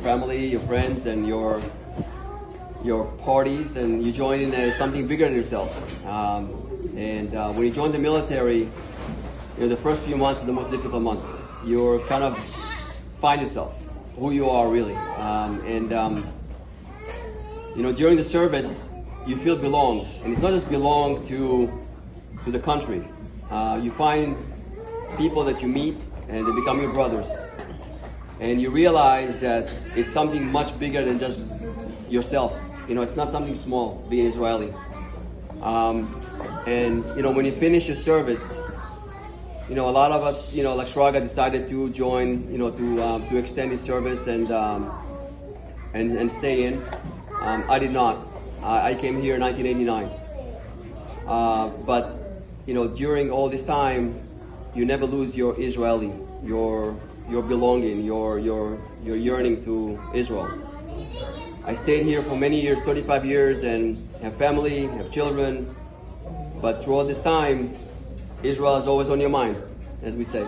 family, your friends, and your parties, and you join in something bigger than yourself. When you join the military, the first few months are the most difficult months. You're kind of find yourself, who you are really. During the service, you feel belong, and it's not just belong to the country. You find people that you meet, and they become your brothers. And you realize that it's something much bigger than just yourself. It's not something small, being Israeli. When you finish your service, a lot of us, like Shraga, decided to join, to extend his service and stay in. I did not. I came here in 1989. But during all this time, you never lose your Israeli, your belonging, your yearning to Israel. I stayed here for many years, 35 years, and have family, have children. But through all this time, Israel is always on your mind, as we say.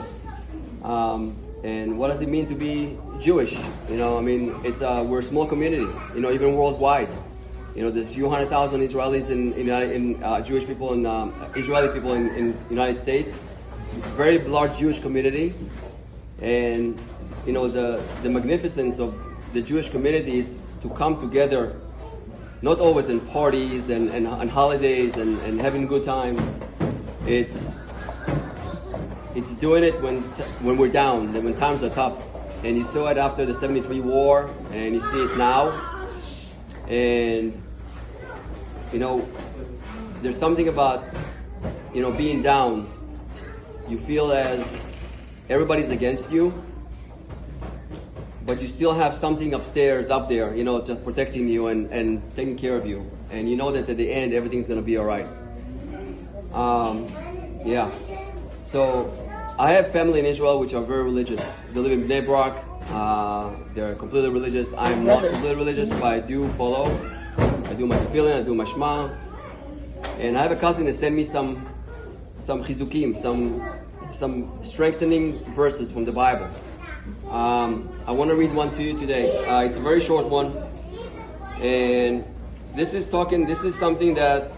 And what does it mean to be Jewish? It's we're a small community. Even worldwide. There's a few 100,000 Israelis in Jewish people and Israeli people in United States. Very large Jewish community, and the magnificence of the Jewish community is to come together, not always in parties and holidays and having a good time. It's doing it when we're down, when times are tough. And you saw it after the 73 war, and you see it now. And there's something about being down. You feel as everybody's against you, but you still have something upstairs, up there, just protecting you and taking care of you. And you know that at the end, everything's going to be all right. So I have family in Israel which are very religious. They live in Bnei Brak. They're completely religious. I'm not completely religious, but I do follow. I do my tefillin, I do my shema. And I have a cousin that sent me some chizukim, some strengthening verses from the Bible. I want to read one to you today. It's a very short one, and this is something that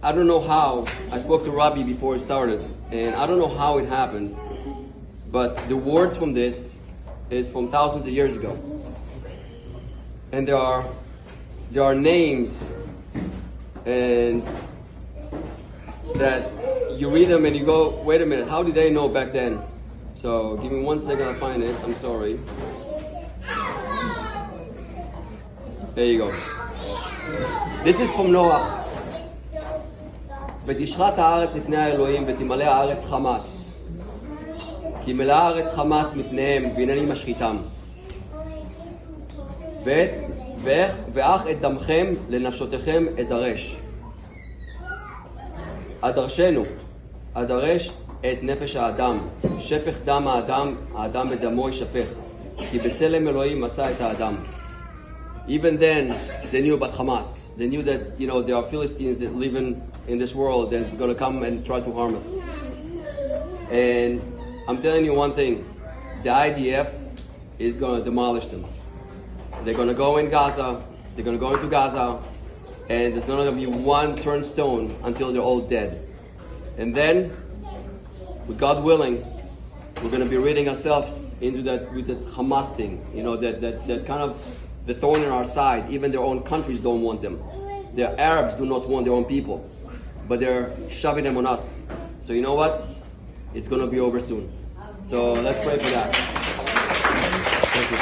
I don't know how. I spoke to Rabbi before it started, and I don't know how it happened, but the words from this is from thousands of years ago, and there are names and that you read them and you go, wait a minute, how did they know back then? So give me 1 second, I'll find it. I'm sorry. There you go. This is from Noah. ותשחט הארץ לפני האלוהים ותמלא הארץ חמס כי מלאה הארץ חמס מפניהם והנני משחיתם ואך את דמכם לנפשותיכם אדרש אדרש את נפש האדם שפך דם האדם בדמו ישפך כי בצלם אלוהים עשה את האדם. Even then, they knew about Hamas. They knew that, there are Philistines that live in this world that's going to come and try to harm us. And I'm telling you one thing, the IDF is going to demolish them. They're going to go in Gaza, they're going to go into Gaza, and there's not going to be one turned stone until they're all dead. And then, with God willing, we're going to be ridding ourselves into that with that Hamas thing, that kind of the thorn in our side. Even their own countries don't want them. The Arabs do not want their own people, but they're shoving them on us. So you know what? It's going to be over soon. So let's pray for that. Thank you.